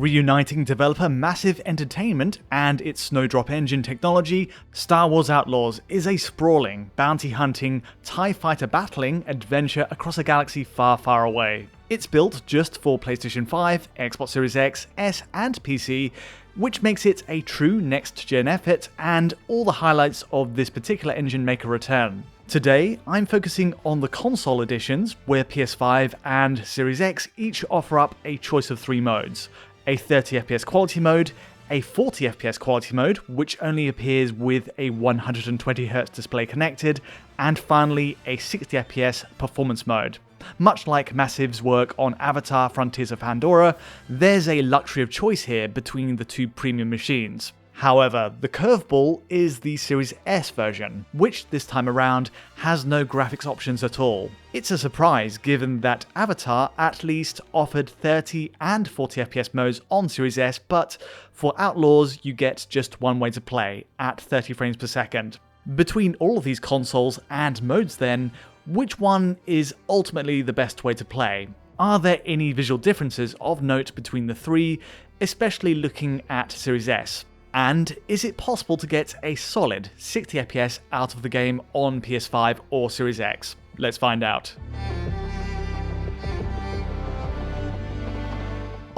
Reuniting developer Massive Entertainment and its Snowdrop Engine technology, Star Wars Outlaws is a sprawling, bounty-hunting, TIE fighter battling adventure across a galaxy far, far away. It's built just for PlayStation 5, Xbox Series X, S and PC, which makes it a true next-gen effort, and all the highlights of this particular engine make a return. Today, I'm focusing on the console editions, where PS5 and Series X each offer up a choice of 3 modes. A 30fps quality mode, a 40fps quality mode, which only appears with a 120Hz display connected, and finally a 60fps performance mode. Much like Massive's work on Avatar: Frontiers of Pandora, there's a luxury of choice here between the two premium machines. However, the curveball is the Series S version, which this time around has no graphics options at all. It's a surprise given that Avatar at least offered 30 and 40fps modes on Series S, but for Outlaws you get just one way to play, at 30 frames per second. Between all of these consoles and modes then, which one is ultimately the best way to play? Are there any visual differences of note between the three, especially looking at Series S? And is it possible to get a solid 60fps out of the game on PS5 or Series X? Let's find out.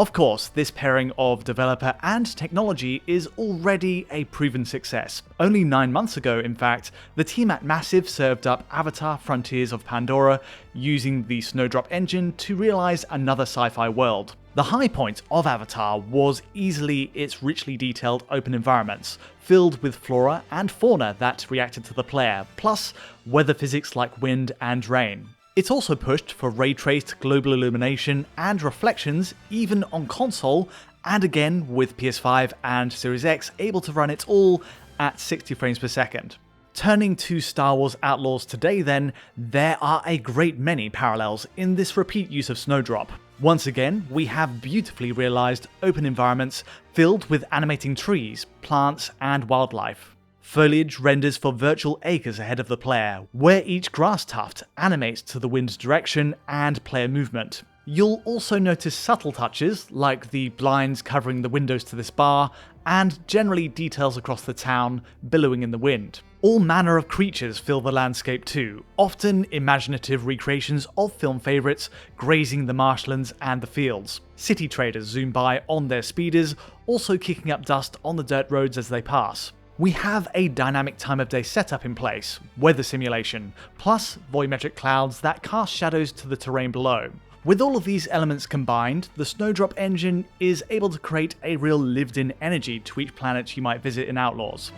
Of course, this pairing of developer and technology is already a proven success. Only 9 months ago, in fact, the team at Massive served up Avatar: Frontiers of Pandora using the Snowdrop Engine to realize another sci-fi world. The high point of Avatar was easily its richly detailed open environments, filled with flora and fauna that reacted to the player, plus weather physics like wind and rain. It's also pushed for ray-traced global illumination and reflections even on console, and again with PS5 and Series X able to run it all at 60 frames per second. Turning to Star Wars Outlaws today then, there are a great many parallels in this repeat use of Snowdrop. Once again, we have beautifully realised open environments filled with animating trees, plants and wildlife. Foliage renders for virtual acres ahead of the player, where each grass tuft animates to the wind's direction and player movement. You'll also notice subtle touches, like the blinds covering the windows to this bar, and generally details across the town billowing in the wind. All manner of creatures fill the landscape too, often imaginative recreations of film favourites grazing the marshlands and the fields. City traders zoom by on their speeders, also kicking up dust on the dirt roads as they pass. We have a dynamic time of day setup in place, weather simulation, plus volumetric clouds that cast shadows to the terrain below. With all of these elements combined, the Snowdrop Engine is able to create a real lived-in energy to each planet you might visit in Outlaws.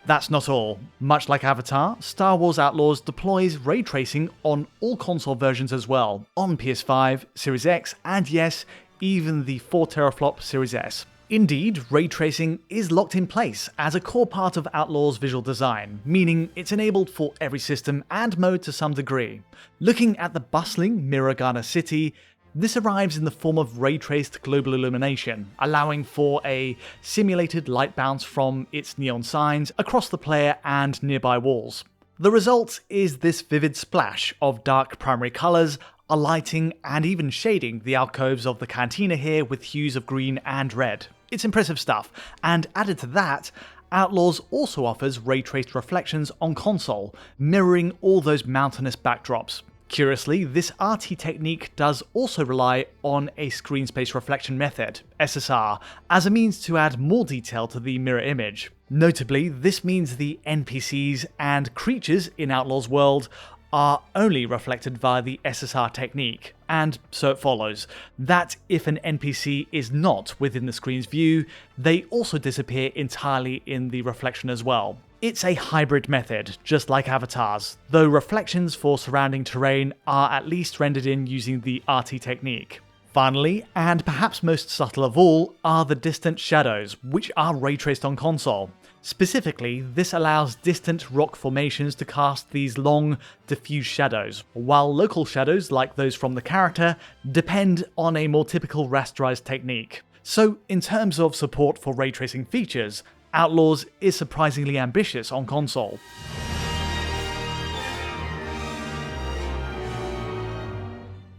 That's not all. Much like Avatar, Star Wars Outlaws deploys ray tracing on all console versions as well, on PS5, Series X, and yes, even the 4 teraflop Series S. Indeed, ray tracing is locked in place as a core part of Outlaws' visual design, meaning it's enabled for every system and mode to some degree. Looking at the bustling Miragana city, this arrives in the form of ray-traced global illumination, allowing for a simulated light bounce from its neon signs across the player and nearby walls. The result is this vivid splash of dark primary colours, alighting and even shading the alcoves of the cantina here with hues of green and red. It's impressive stuff, and added to that, Outlaws also offers ray-traced reflections on console, mirroring all those mountainous backdrops. Curiously, this RT technique does also rely on a screen space reflection method, SSR, as a means to add more detail to the mirror image. Notably, this means the NPCs and creatures in Outlaws' world are only reflected via the SSR technique, and so it follows that if an NPC is not within the screen's view, they also disappear entirely in the reflection as well. It's a hybrid method, just like Avatar's, though reflections for surrounding terrain are at least rendered in using the RT technique. Finally, and perhaps most subtle of all, are the distant shadows, which are ray-traced on console. Specifically, this allows distant rock formations to cast these long, diffuse shadows, while local shadows, like those from the character, depend on a more typical rasterized technique. So, in terms of support for ray tracing features, Outlaws is surprisingly ambitious on console.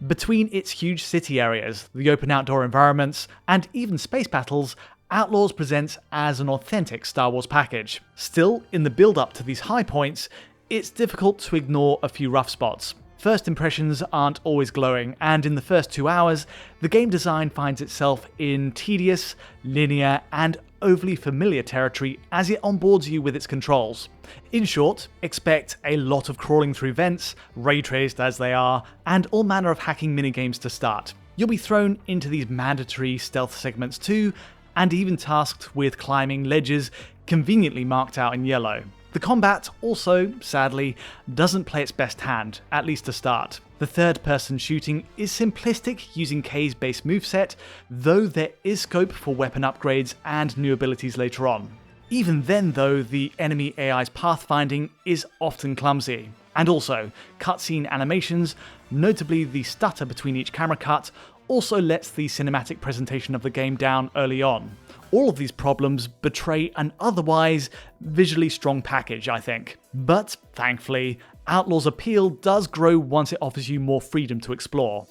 Between its huge city areas, the open outdoor environments, and even space battles, Outlaws presents as an authentic Star Wars package. Still, in the build-up to these high points, it's difficult to ignore a few rough spots. First impressions aren't always glowing, and in the first 2 hours, the game design finds itself in tedious, linear, and overly familiar territory as it onboards you with its controls. In short, expect a lot of crawling through vents, ray-traced as they are, and all manner of hacking minigames to start. You'll be thrown into these mandatory stealth segments too, and even tasked with climbing ledges conveniently marked out in yellow. The combat also, sadly, doesn't play its best hand, at least to start. The third-person shooting is simplistic using K's base moveset, though there is scope for weapon upgrades and new abilities later on. Even then though, the enemy AI's pathfinding is often clumsy. And also, cutscene animations, notably the stutter between each camera cut, also lets the cinematic presentation of the game down early on. All of these problems betray an otherwise visually strong package, I think. But, thankfully, Outlaws' appeal does grow once it offers you more freedom to explore.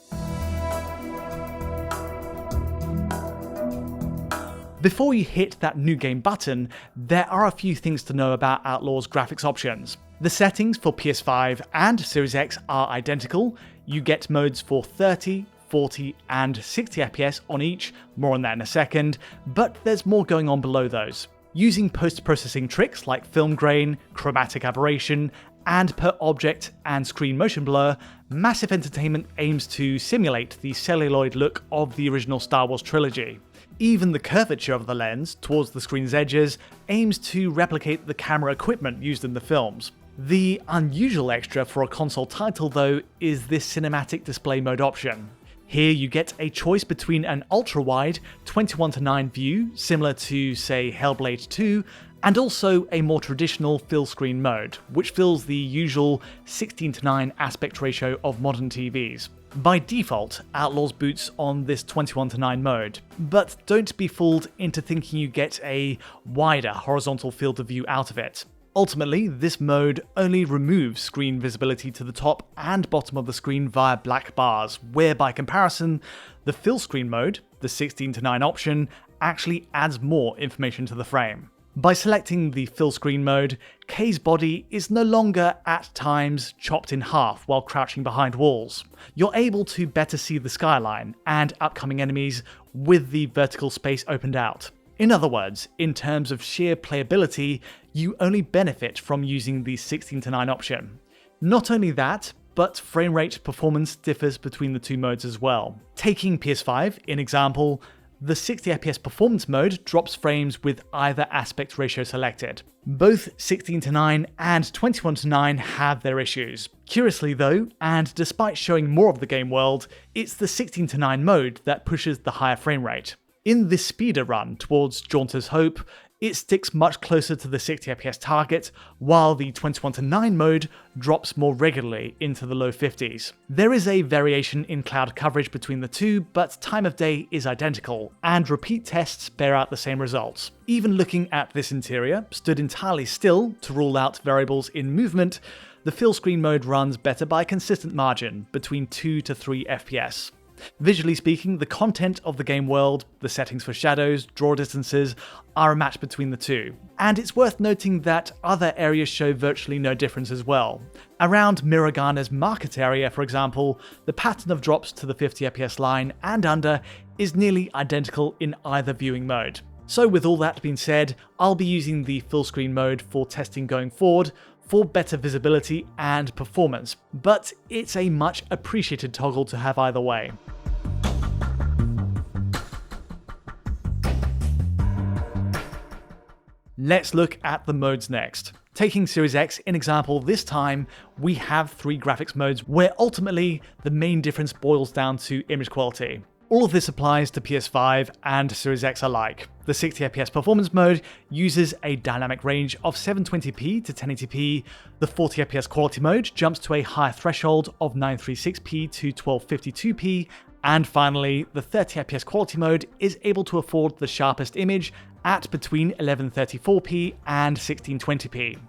Before you hit that new game button, there are a few things to know about Outlaws' graphics options. The settings for PS5 and Series X are identical. You get modes for 30, 40 and 60 FPS on each, more on that in a second, but there's more going on below those. Using post-processing tricks like film grain, chromatic aberration, and per object and screen motion blur, Massive Entertainment aims to simulate the celluloid look of the original Star Wars trilogy. Even the curvature of the lens towards the screen's edges aims to replicate the camera equipment used in the films. The unusual extra for a console title though is this cinematic display mode option. Here you get a choice between an ultra-wide 21:9 view, similar to, say, Hellblade 2, and also a more traditional fill-screen mode, which fills the usual 16:9 aspect ratio of modern TVs. By default, Outlaws boots on this 21:9 mode, but don't be fooled into thinking you get a wider horizontal field of view out of it. Ultimately, this mode only removes screen visibility to the top and bottom of the screen via black bars, where by comparison, the fill screen mode, the 16:9 option, actually adds more information to the frame. By selecting the fill screen mode, K's body is no longer at times chopped in half while crouching behind walls. You're able to better see the skyline and upcoming enemies with the vertical space opened out. In other words, in terms of sheer playability, you only benefit from using the 16:9 option. Not only that, but frame rate performance differs between the two modes as well. Taking PS5 in example, the 60 FPS performance mode drops frames with either aspect ratio selected. Both 16:9 and 21:9 have their issues. Curiously though, and despite showing more of the game world, it's the 16:9 mode that pushes the higher frame rate. In this speeder run towards Jaunter's Hope, it sticks much closer to the 60 FPS target, while the 21:9 mode drops more regularly into the low 50s. There is a variation in cloud coverage between the two, but time of day is identical, and repeat tests bear out the same results. Even looking at this interior, stood entirely still to rule out variables in movement, the fill screen mode runs better by a consistent margin, between 2 to 3 FPS. Visually speaking, the content of the game world, the settings for shadows, draw distances, are a match between the two. And it's worth noting that other areas show virtually no difference as well. Around Miragana's market area, for example, the pattern of drops to the 50 FPS line and under is nearly identical in either viewing mode. So with all that being said, I'll be using the full screen mode for testing going forward, for better visibility and performance, but it's a much appreciated toggle to have either way. Let's look at the modes next. Taking Series X in example, this time we have 3 graphics modes where ultimately the main difference boils down to image quality. All of this applies to PS5 and Series X alike. The 60 FPS performance mode uses a dynamic range of 720p to 1080p, the 40 FPS quality mode jumps to a higher threshold of 936p to 1252p, and finally, the 30 FPS quality mode is able to afford the sharpest image at between 1134p and 1620p.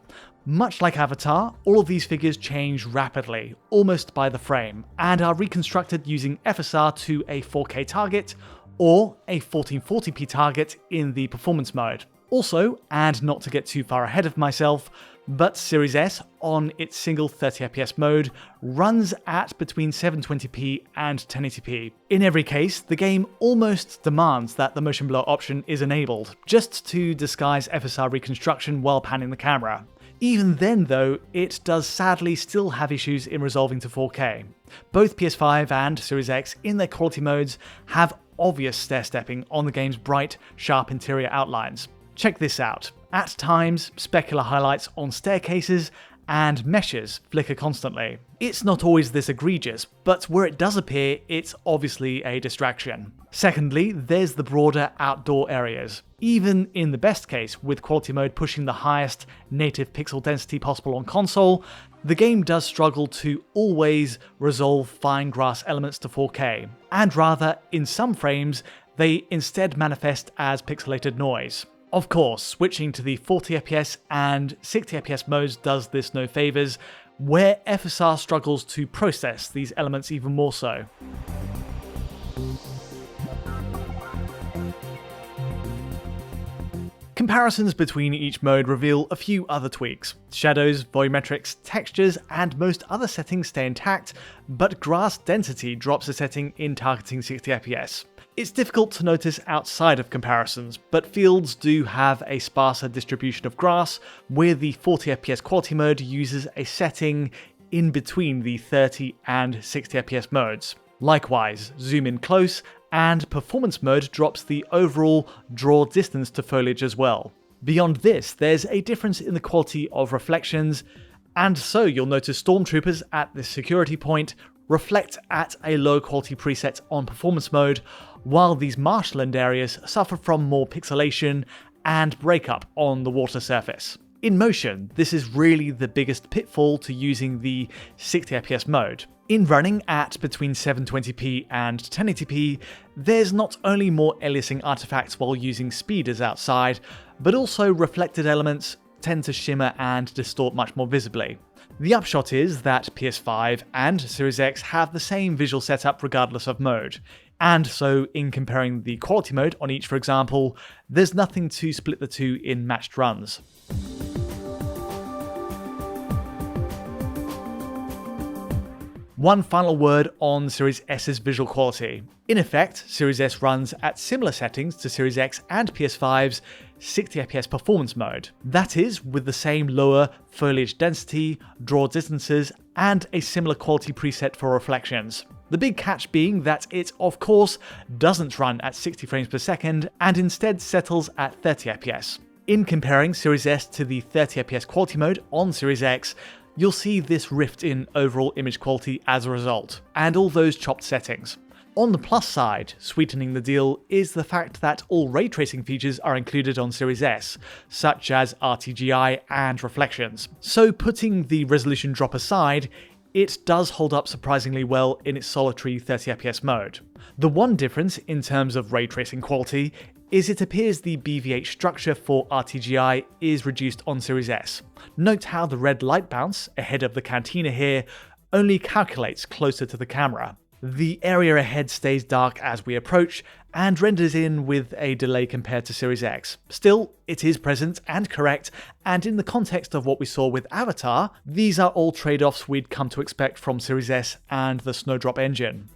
Much like Avatar, all of these figures change rapidly, almost by the frame, and are reconstructed using FSR to a 4K target or a 1440p target in the performance mode. Also, and not to get too far ahead of myself, but Series S on its single 30fps mode runs at between 720p and 1080p. In every case, the game almost demands that the motion blur option is enabled, just to disguise FSR reconstruction while panning the camera. Even then though, it does sadly still have issues in resolving to 4K. Both PS5 and Series X in their quality modes have obvious stair-stepping on the game's bright, sharp interior outlines. Check this out. At times, specular highlights on staircases and meshes flicker constantly. It's not always this egregious, but where it does appear, it's obviously a distraction. Secondly, there's the broader outdoor areas. Even in the best case, with quality mode pushing the highest native pixel density possible on console, the game does struggle to always resolve fine grass elements to 4K, and rather, in some frames, they instead manifest as pixelated noise. Of course, switching to the 40fps and 60fps modes does this no favours, where FSR struggles to process these elements even more so. Comparisons between each mode reveal a few other tweaks. Shadows, volumetrics, textures, and most other settings stay intact, but grass density drops a setting in targeting 60fps. It's difficult to notice outside of comparisons, but fields do have a sparser distribution of grass, where the 40fps quality mode uses a setting in between the 30 and 60fps modes. Likewise, zoom in close, and performance mode drops the overall draw distance to foliage as well. Beyond this, there's a difference in the quality of reflections, and so you'll notice stormtroopers at the security point reflect at a low quality preset on performance mode, while these marshland areas suffer from more pixelation and breakup on the water surface. In motion, this is really the biggest pitfall to using the 60fps mode. In running at between 720p and 1080p, there's not only more aliasing artifacts while using speeders outside, but also reflected elements tend to shimmer and distort much more visibly. The upshot is that PS5 and Series X have the same visual setup regardless of mode, and so in comparing the quality mode on each, for example, there's nothing to split the two in matched runs. One final word on Series S's visual quality. In effect, Series S runs at similar settings to Series X and PS5's 60fps performance mode. That is, with the same lower foliage density, draw distances, and a similar quality preset for reflections. The big catch being that it, of course, doesn't run at 60 frames per second and instead settles at 30fps. In comparing Series S to the 30fps quality mode on Series X, you'll see this rift in overall image quality as a result, and all those chopped settings. On the plus side, sweetening the deal is the fact that all ray tracing features are included on Series S, such as RTGI and reflections. So putting the resolution drop aside, it does hold up surprisingly well in its solitary 30fps mode. The one difference in terms of ray tracing quality is it appears the BVH structure for RTGI is reduced on Series S. Note how the red light bounce ahead of the cantina here only calculates closer to the camera. The area ahead stays dark as we approach and renders in with a delay compared to Series X. Still, it is present and correct, and in the context of what we saw with Avatar, these are all trade-offs we'd come to expect from Series S and the Snowdrop Engine.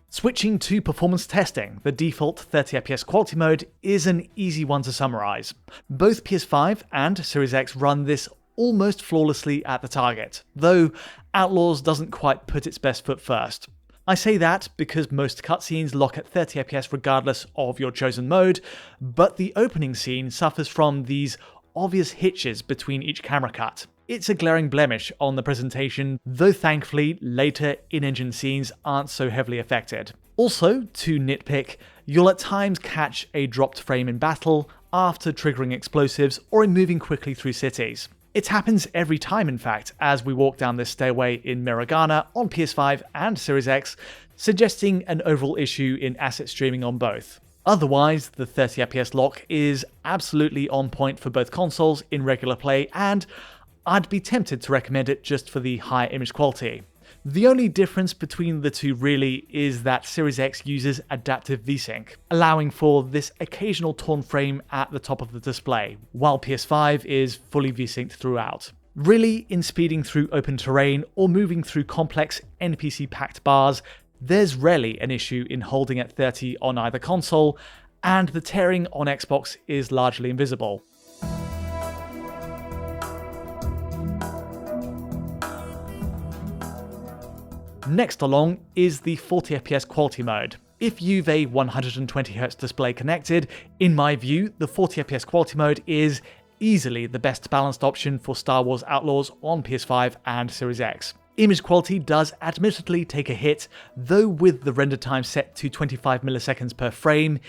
Switching to performance testing, the default 30fps quality mode is an easy one to summarize. Both PS5 and Series X run this almost flawlessly at the target, though Outlaws doesn't quite put its best foot first. I say that because most cutscenes lock at 30fps regardless of your chosen mode, but the opening scene suffers from these obvious hitches between each camera cut. It's a glaring blemish on the presentation, though thankfully later in-engine scenes aren't so heavily affected. Also, to nitpick, you'll at times catch a dropped frame in battle after triggering explosives or in moving quickly through cities. It happens every time, in fact, as we walk down this stairway in Miragana on PS5 and Series X, suggesting an overall issue in asset streaming on both. Otherwise, the 30 FPS lock is absolutely on point for both consoles in regular play, and I'd be tempted to recommend it just for the high image quality. The only difference between the two really is that Series X uses adaptive VSync, allowing for this occasional torn frame at the top of the display, while PS5 is fully VSynced throughout. Really, in speeding through open terrain or moving through complex NPC-packed bars, there's rarely an issue in holding at 30 on either console, and the tearing on Xbox is largely invisible. Next along is the 40 FPS quality mode. If you've a 120Hz display connected, in my view, the 40 FPS quality mode is easily the best balanced option for Star Wars Outlaws on PS5 and Series X. Image quality does admittedly take a hit, though with the render time set to 25 milliseconds per frame,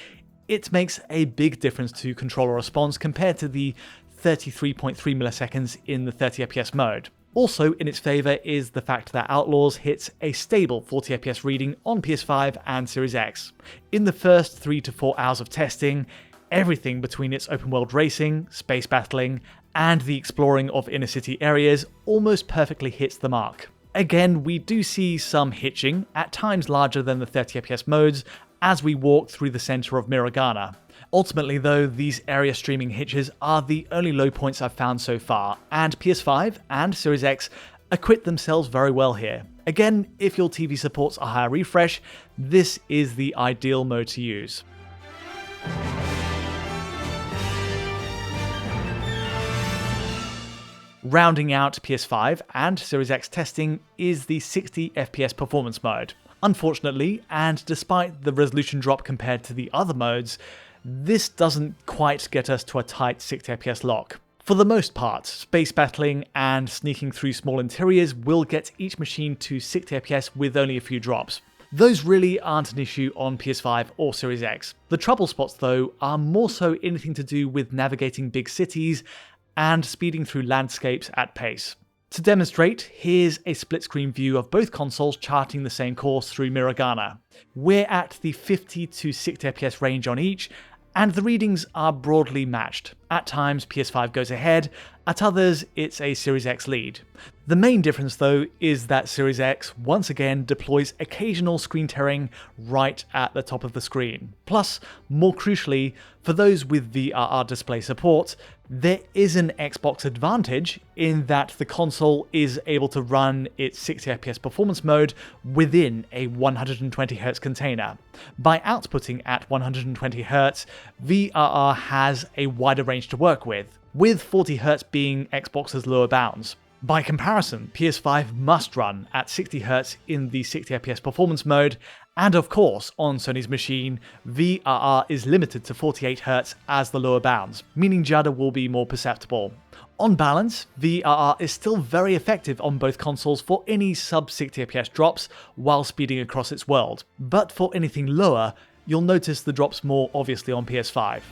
it makes a big difference to controller response compared to the 33.3 milliseconds in the 30 FPS mode. Also in its favour is the fact that Outlaws hits a stable 40 FPS reading on PS5 and Series X. In the first 3 to 4 hours of testing, everything between its open world racing, space battling, and the exploring of inner city areas almost perfectly hits the mark. Again, we do see some hitching, at times larger than the 30 FPS modes, as we walk through the centre of Miragana. Ultimately though, these area streaming hitches are the only low points I've found so far, and PS5 and Series X acquit themselves very well here. Again, if your TV supports a higher refresh, this is the ideal mode to use. Rounding out PS5 and Series X testing is the 60 FPS performance mode. Unfortunately, and despite the resolution drop compared to the other modes, this doesn't quite get us to a tight 60 FPS lock. For the most part, space battling and sneaking through small interiors will get each machine to 60 FPS with only a few drops. Those really aren't an issue on PS5 or Series X. The trouble spots though are more so anything to do with navigating big cities and speeding through landscapes at pace. To demonstrate, here's a split-screen view of both consoles charting the same course through Miragana. We're at the 50 to 60 FPS range on each, and the readings are broadly matched. At times PS5 goes ahead, at others it's a Series X lead. The main difference though is that Series X once again deploys occasional screen tearing right at the top of the screen. Plus, more crucially, for those with VRR display support, there is an Xbox advantage in that the console is able to run its 60 FPS performance mode within a 120Hz container. By outputting at 120Hz, VRR has a wider range to work with 40Hz being Xbox's lower bounds. By comparison, PS5 must run at 60Hz in the 60 FPS performance mode, and of course, on Sony's machine, VRR is limited to 48Hz as the lower bounds, meaning judder will be more perceptible. On balance, VRR is still very effective on both consoles for any sub-60 FPS drops while speeding across its world, but for anything lower, you'll notice the drops more obviously on PS5.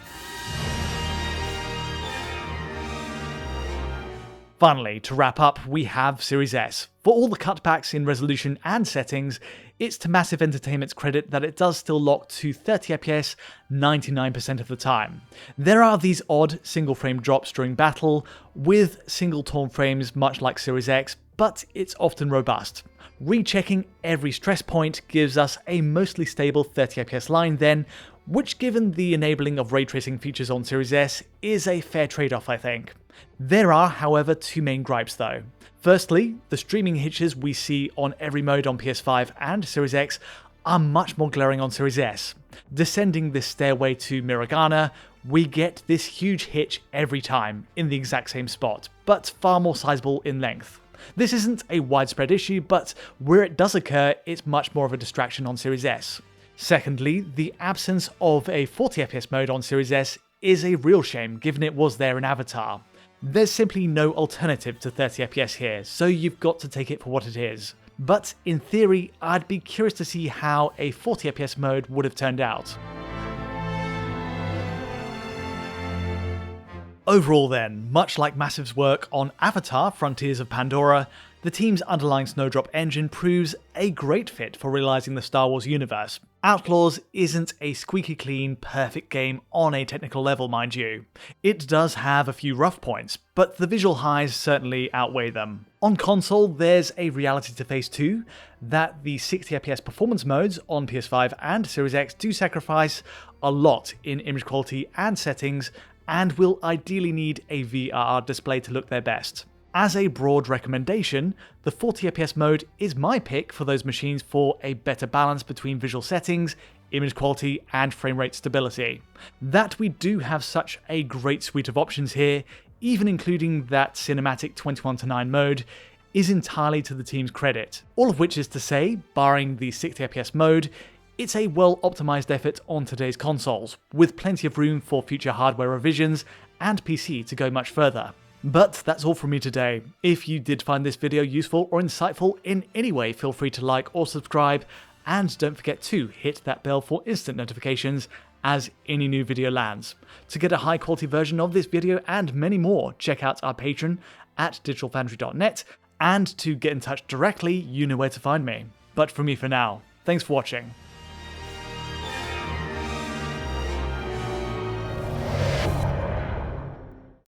Finally, to wrap up, we have Series S. For all the cutbacks in resolution and settings, it's to Massive Entertainment's credit that it does still lock to 30 FPS 99% of the time. There are these odd single frame drops during battle, with single torn frames much like Series X, but it's often robust. Rechecking every stress point gives us a mostly stable 30 FPS line then, which given the enabling of ray tracing features on Series S is a fair trade-off I think. There are, however, two main gripes though. Firstly, the streaming hitches we see on every mode on PS5 and Series X are much more glaring on Series S. Descending this stairway to Miragana, we get this huge hitch every time in the exact same spot, but far more sizable in length. This isn't a widespread issue, but where it does occur, it's much more of a distraction on Series S. Secondly, the absence of a 40 FPS mode on Series S is a real shame given it was there in Avatar. There's simply no alternative to 30 FPS here, so you've got to take it for what it is. But in theory, I'd be curious to see how a 40 FPS mode would have turned out. Overall then, much like Massive's work on Avatar: Frontiers of Pandora, the The team's underlying Snowdrop Engine proves a great fit for realizing the Star Wars universe. Outlaws isn't a squeaky clean, perfect game on a technical level, mind you. It does have a few rough points, but the visual highs certainly outweigh them. On console, there's a reality to face too, that the 60fps performance modes on PS5 and Series X do sacrifice a lot in image quality and settings, and will ideally need a VRR display to look their best. As a broad recommendation, the 40fps mode is my pick for those machines for a better balance between visual settings, image quality, and frame rate stability. That we do have such a great suite of options here, even including that cinematic 21:9 mode, is entirely to the team's credit. All of which is to say, barring the 60fps mode, it's a well-optimized effort on today's consoles, with plenty of room for future hardware revisions and PC to go much further. But that's all from me today. If you did find this video useful or insightful in any way, feel free to like or subscribe, and don't forget to hit that bell for instant notifications as any new video lands. To get a high quality version of this video and many more, check out our Patreon at digitalfoundry.net, and to get in touch directly, you know where to find me. But from me for now, thanks for watching.